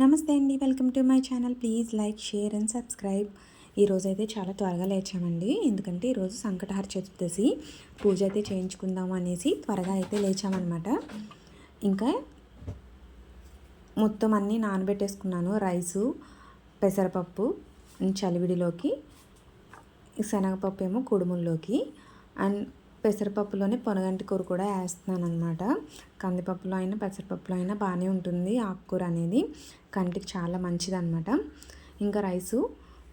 నమస్తే అండి, welcome to my channel. Please like, share and subscribe. ఈరోజు అయితే చాలా త్వరగా లేచామండి, ఎందుకంటే ఈరోజు సంకటహర చతుర్దశి పూజ అయితే చేయించుకుందాము అనేసి త్వరగా అయితే లేచామన్నమాట. ఇంకా మొత్తం అన్నీ నానబెట్టేసుకున్నాను. రైసు, పెసరపప్పు చలివిడిలోకి, శనగపప్పు ఏమో కుడుముల్లోకి, అండ్ పెసరపప్పులోనే పొనగంటి కూర కూడా వేస్తున్నాను అనమాట. కందిపప్పులో అయినా పెసరపప్పులో అయినా బాగానే ఉంటుంది ఆకుకూర అనేది, కంటికి చాలా మంచిదన్నమాట. ఇంకా రైసు,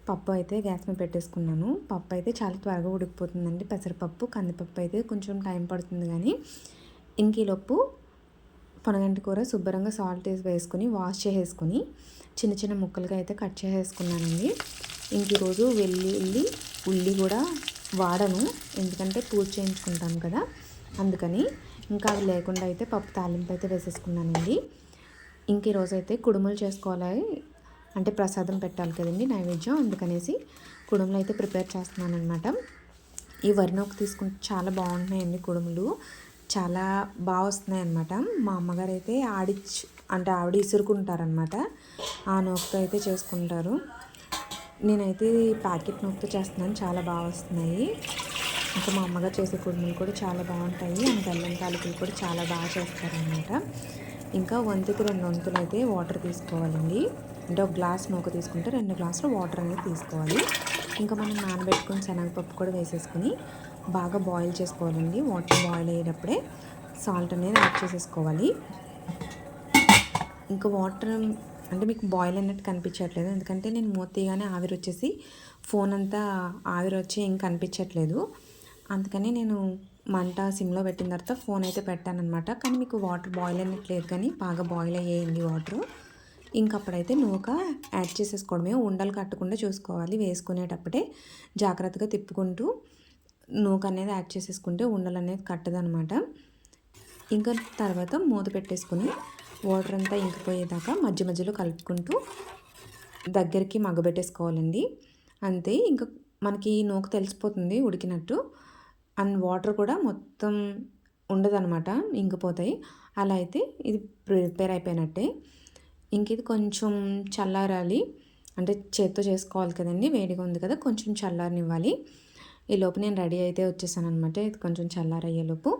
పప్పు అయితే గ్యాస్ మీద పెట్టేసుకున్నాను. పప్పు అయితే చాలా త్వరగా ఉడికిపోతుందండి. పెసరపప్పు, కందిపప్పు అయితే కొంచెం టైం పడుతుంది, కానీ ఇంకీలోపు పొనగంటి కూర శుభ్రంగా సాల్ట్ వేసుకొని వాష్ చేసేసుకొని చిన్న చిన్న ముక్కలుగా అయితే కట్ చేసేసుకున్నానండి. ఇంక ఈరోజు వెల్లుల్లి, ఉల్లి కూడా వాడను, ఎందుకంటే పూజ చేయించుకుంటాం కదా, అందుకని. ఇంకా అవి లేకుండా అయితే పప్పు తాలింపు అయితే వేసేసుకున్నానండి. ఇంక ఈరోజు అయితే కుడుములు చేసుకోవాలి, అంటే ప్రసాదం పెట్టాలి కదండి, నైవేద్యం, అందుకనేసి కుడుములు అయితే ప్రిపేర్ చేస్తున్నాను అనమాట. ఈ వరి నూక తీసుకుంటే చాలా బాగుంటున్నాయండి కుడుములు, చాలా బాగా వస్తున్నాయి అన్నమాట. మా అమ్మగారు అయితే ఆవిడ ఇసురుకుంటారనమాట, ఆ నూకతో అయితే చేసుకుంటారు. నేనైతే ప్యాకెట్ నూకతో చేస్తున్నాను, చాలా బాగా వస్తున్నాయి. ఇంకా మా అమ్మగారు చేసే కుడుములు కూడా చాలా బాగుంటాయి, అండ్ బెల్లం తాలికలు కూడా చాలా బాగా చేస్తారనమాట. ఇంకా వంతుకి 2 వంతులు అయితే వాటర్ తీసుకోవాలండి, అంటే ఒక గ్లాస్ నూక తీసుకుంటే 2 గ్లాసులు వాటర్ అనేది తీసుకోవాలి. ఇంకా మనం నానబెట్టుకుని శనగపప్పు కూడా వేసేసుకుని బాగా బాయిల్ చేసుకోవాలండి. వాటర్ బాయిల్ అయ్యేటప్పుడే సాల్ట్ అనేది యాడ్ చేసేసుకోవాలి. ఇంకా వాటర్ అంటే మీకు బాయిల్ అన్నట్టు కనిపించట్లేదు, ఎందుకంటే నేను మూత తీయగానే ఆవిరి వచ్చేసి ఫోన్ అంతా ఆవిరి వచ్చి ఏం కనిపించట్లేదు, అందుకని నేను మంట సిమ్లో పెట్టిన తర్వాత ఫోన్ అయితే పెట్టానమాట. కానీ మీకు వాటర్ బాయిల్ అయినట్లేదు, కానీ బాగా బాయిల్ అయ్యేయండి వాటర్. ఇంకా అప్పుడైతే నూక యాడ్ చేసేసుకోవడమే, ఉండలు కట్టకుండా చూసుకోవాలి. వేసుకునేటప్పుడే జాగ్రత్తగా తిప్పుకుంటూ నూక అనేది యాడ్ చేసేసుకుంటే ఉండలు అనేది కట్టదనమాట. ఇంకా తర్వాత మూత పెట్టేసుకుని వాటర్ అంతా ఇంకిపోయేదాకా మధ్య మధ్యలో కలుపుకుంటూ దగ్గరికి మగ్గబెట్టేసుకోవాలండి, అంతే. ఇంకా మనకి నూక తెలిసిపోతుంది ఉడికినట్టు, అండ్ వాటర్ కూడా మొత్తం ఉండదన్నమాట, ఇంకిపోతాయి. అలా అయితే ఇది ప్రిపేర్ అయిపోయినట్టే. ఇంక ఇది కొంచెం చల్లారాలి, అంటే చేత్తో చేసుకోవాలి కదండి, వేడిగా ఉంది కదా, కొంచెం చల్లారనివ్వాలి. ఈ లోపు నేను రెడీ అయితే వచ్చేసాను అనమాట. ఇది కొంచెం చల్లారయ్యేలోపు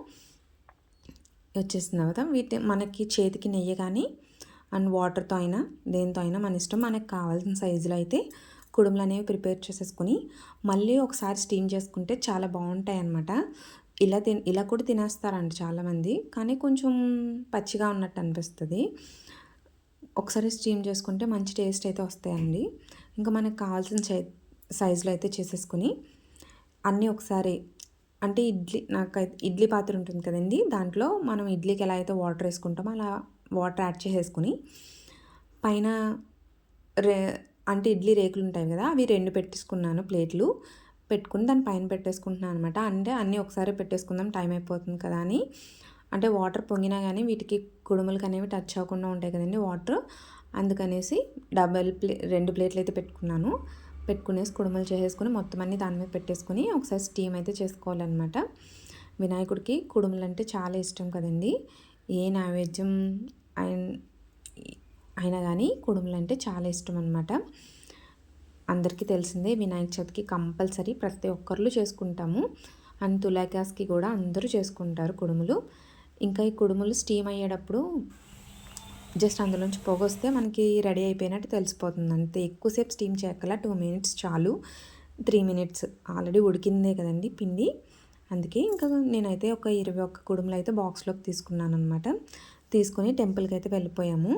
వచ్చేసిన తర్వాత మనకి చేతికి నెయ్యి కానీ అండ్ వాటర్తో అయినా దేంతో అయినా మన ఇష్టం, మనకు కావాల్సిన సైజులో అయితే కుడుములు అనేవి ప్రిపేర్ చేసేసుకుని మళ్ళీ ఒకసారి స్టీమ్ చేసుకుంటే చాలా బాగుంటాయి అన్నమాట. ఇలా కూడా తినేస్తారండి చాలామంది, కానీ కొంచెం పచ్చిగా ఉన్నట్టు అనిపిస్తుంది. ఒకసారి స్టీమ్ చేసుకుంటే మంచి టేస్ట్ అయితే వస్తాయండి. ఇంకా మనకు కావాల్సిన సైజులో అయితే చేసేసుకుని అన్నీ ఒకసారి, అంటే నాకైతే ఇడ్లీ పాత్ర ఉంటుంది కదండి, దాంట్లో మనం ఇడ్లీకి ఎలా అయితే వాటర్ వేసుకుంటామో అలా వాటర్ యాడ్ చేసేసుకుని పైన అంటే ఇడ్లీ రేకులు ఉంటాయి కదా, అవి 2 పెట్టేసుకున్నాను ప్లేట్లు, పెట్టుకుని దాని పైన పెట్టేసుకుంటున్నాను అనమాట. అంటే అన్నీ ఒకసారి పెట్టేసుకుందాం, టైం అయిపోతుంది కదా అని. అంటే వాటర్ పొంగినా కానీ వీటికి కుడుములకి అనేవి టచ్ అవ్వకుండా ఉంటాయి కదండి వాటర్, అందుకనేసి 2 ప్లేట్లు అయితే పెట్టుకునేసి కుడుములు చేసేసుకుని మొత్తం అన్నీ దాని మీద పెట్టేసుకుని ఒకసారి స్టీమ్ అయితే చేసుకోవాలన్నమాట. వినాయకుడికి కుడుములు అంటే చాలా ఇష్టం కదండి, ఏ నైవేద్యం అయినా కానీ కుడుములు అంటే చాలా ఇష్టం అనమాట. అందరికీ తెలిసిందే, వినాయక చవితికి కంపల్సరీ ప్రతి ఒక్కరు చేసుకుంటాము, అండ్ తులాకాస్కి కూడా అందరూ చేసుకుంటారు కుడుములు. ఇంకా ఈ కుడుములు స్టీమ్ అయ్యేటప్పుడు జస్ట్ అందులోంచి పొగ వస్తే మనకి రెడీ అయిపోయినట్టు తెలిసిపోతుంది, అంతే. ఎక్కువసేపు స్టీమ్ చేయక్కల, 2 మినిట్స్ చాలు, 3 మినిట్స్ ఆల్రెడీ ఉడికిందే కదండి పిండి, అందుకే. ఇంకా నేనైతే ఒక 21 కుడుములు అయితే బాక్స్లోకి తీసుకున్నాను అనమాట. తీసుకొని టెంపుల్కి అయితే వెళ్ళిపోయాము.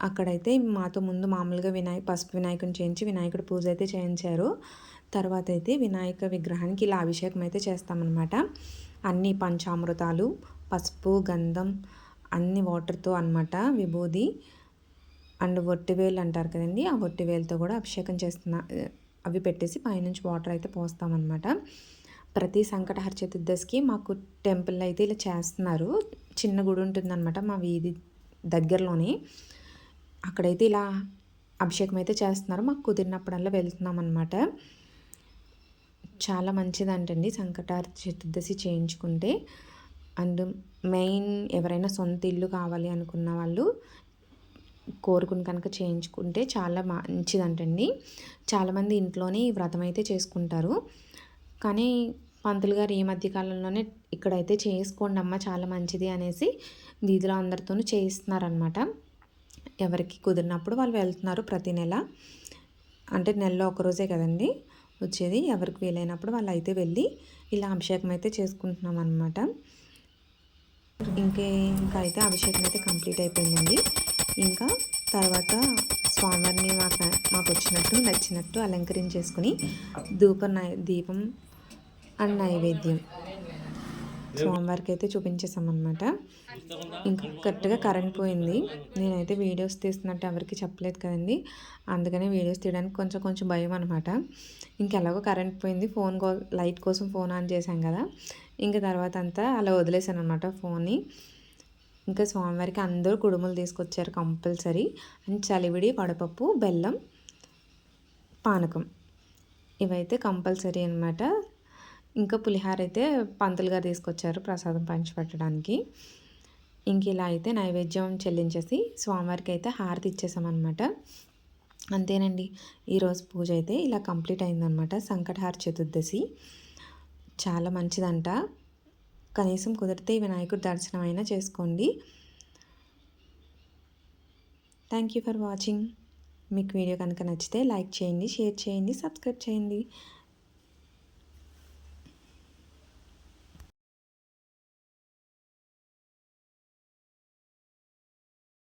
అక్కడైతే మాతో ముందు మామూలుగా పసుపు వినాయకుని చేయించి వినాయకుడి పూజ అయితే చేయించారు. తర్వాత అయితే వినాయక విగ్రహానికి ఇలా అభిషేకం అయితే చేస్తామన్నమాట. అన్ని పంచామృతాలు, పసుపు, గంధం అన్ని వాటర్తో అనమాట, విభూది అండ్ ఒట్టివేలు అంటారు కదండి, ఆ ఒట్టివేలతో కూడా అభిషేకం అవి పెట్టేసి పైనుంచి వాటర్ అయితే పోస్తామన్నమాట. ప్రతి సంకటహర చతుర్దశికి మాకు టెంపుల్ అయితే ఇలా చేస్తున్నారు, చిన్న గుడి ఉంటుందన్నమాట మా వీధి దగ్గరలోనే, అక్కడైతే ఇలా అభిషేకం అయితే చేస్తున్నారు. మాకు కుదిరినప్పుడల్లా వెళ్తున్నాం అనమాట. చాలా మంచిదంటండి సంకటహర చతుర్దశి చేయించుకుంటే. అండ్ మెయిన్ ఎవరైనా సొంత ఇల్లు కావాలి అనుకున్న వాళ్ళు కోరుకుని కనుక చేయించుకుంటే చాలా మంచిదంటండి. చాలామంది ఇంట్లోనే ఈ వ్రతం అయితే చేసుకుంటారు. కానీ పంతులు గారు ఈ మధ్య కాలంలోనే ఇక్కడైతే చేసుకోండి అమ్మ చాలా మంచిది అనేసి వీధిలో అందరితోనూ చేయిస్తున్నారనమాట. ఎవరికి కుదిరినప్పుడు వాళ్ళు వెళ్తున్నారు ప్రతి నెల. అంటే నెలలో ఒకరోజే కదండి వచ్చేది. ఎవరికి వీలైనప్పుడు వాళ్ళు అయితే వెళ్ళి ఇలా అభిషేకం అయితే చేసుకుంటున్నాం అనమాట. ఇంకా అయితే అభిషేకం అయితే కంప్లీట్ అయిపోయిందండి. ఇంకా తర్వాత స్వామివారిని మాకు వచ్చినట్టు నచ్చినట్టు అలంకరించేసుకుని దీపం అండ్ నైవేద్యం స్వామివారికి అయితే చూపించేసామన్నమాట. ఇంకా కరెక్ట్గా కరెంట్ పోయింది. నేనైతే వీడియోస్ తీస్తున్నట్టు ఎవరికి చెప్పలేదు కదండి, అందుకని వీడియోస్ తీయడానికి కొంచెం భయం అనమాట. ఇంకెలాగో కరెంట్ పోయింది, లైట్ కోసం ఫోన్ ఆన్ చేశాం కదా, ఇంకా తర్వాత అంతా అలా వదిలేసాను అనమాట ఫోన్ని. ఇంకా స్వామివారికి అందరూ కుడుములు తీసుకొచ్చారు కంపల్సరీ. అండ్ చలివిడి, వడపప్పు, బెల్లం, పానకం ఇవైతే కంపల్సరీ అనమాట. ఇంకా పులిహార అయితే పంతులు గారు తీసుకొచ్చారు ప్రసాదం పంచిపెట్టడానికి. ఇంక ఇలా అయితే నైవేద్యం చెల్లించేసి స్వామివారికి అయితే హారతి ఇచ్చేసామన్నమాట. అంతేనండి, ఈరోజు పూజ అయితే ఇలా కంప్లీట్ అయిందనమాట. సంకటహార చతుర్దశి చాలా మంచిదంట. కనీసం కుదిరితే ఈ వినాయకుడి దర్శనం అయినా చేసుకోండి. Thank you for watching. మీకు వీడియో కనుక నచ్చితే లైక్ చేయండి, షేర్ చేయండి, సబ్స్క్రైబ్ చేయండి.